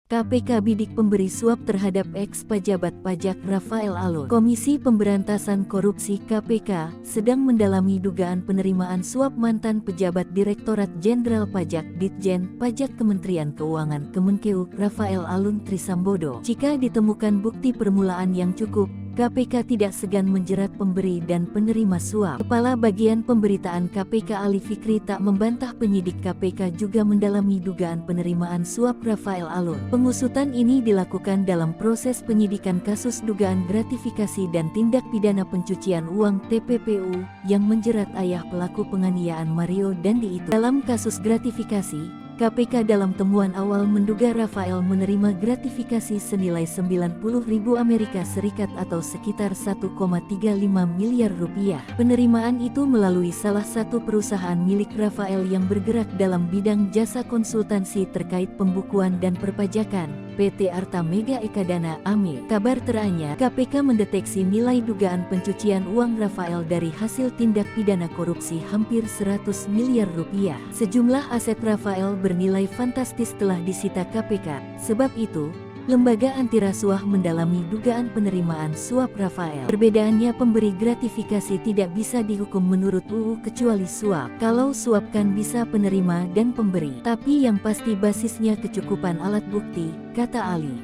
KPK bidik pemberi suap terhadap ex-pejabat pajak Rafael Alun. Komisi Pemberantasan Korupsi (KPK) sedang mendalami dugaan penerimaan suap mantan pejabat Direktorat Jenderal Pajak Ditjen Pajak Kementerian Keuangan Kemenkeu Rafael Alun Trisambodo. Jika ditemukan bukti permulaan yang cukup, KPK tidak segan menjerat pemberi dan penerima suap. Kepala Bagian Pemberitaan KPK Ali Fikri tak membantah penyidik KPK juga mendalami dugaan penerimaan suap Rafael Alun. Pengusutan ini dilakukan dalam proses penyidikan kasus dugaan gratifikasi dan tindak pidana pencucian uang (TPPU) yang menjerat ayah pelaku penganiayaan Mario Dandi itu. Dalam kasus gratifikasi, KPK dalam temuan awal menduga Rafael menerima gratifikasi senilai 90.000 Amerika Serikat atau sekitar 1,35 miliar rupiah. Penerimaan itu melalui salah satu perusahaan milik Rafael yang bergerak dalam bidang jasa konsultansi terkait pembukuan dan perpajakan, PT Arta Mega Ekadana (AME). Kabar teranyar, KPK mendeteksi nilai dugaan pencucian uang Rafael dari hasil tindak pidana korupsi hampir 100 miliar rupiah. Sejumlah aset Rafael bernilai fantastis telah disita KPK. Sebab itu, lembaga anti rasuah mendalami dugaan penerimaan suap Rafael. Perbedaannya, pemberi gratifikasi tidak bisa dihukum menurut UU kecuali suap. Kalau suap kan bisa penerima dan pemberi. Tapi yang pasti basisnya kecukupan alat bukti, kata Ali.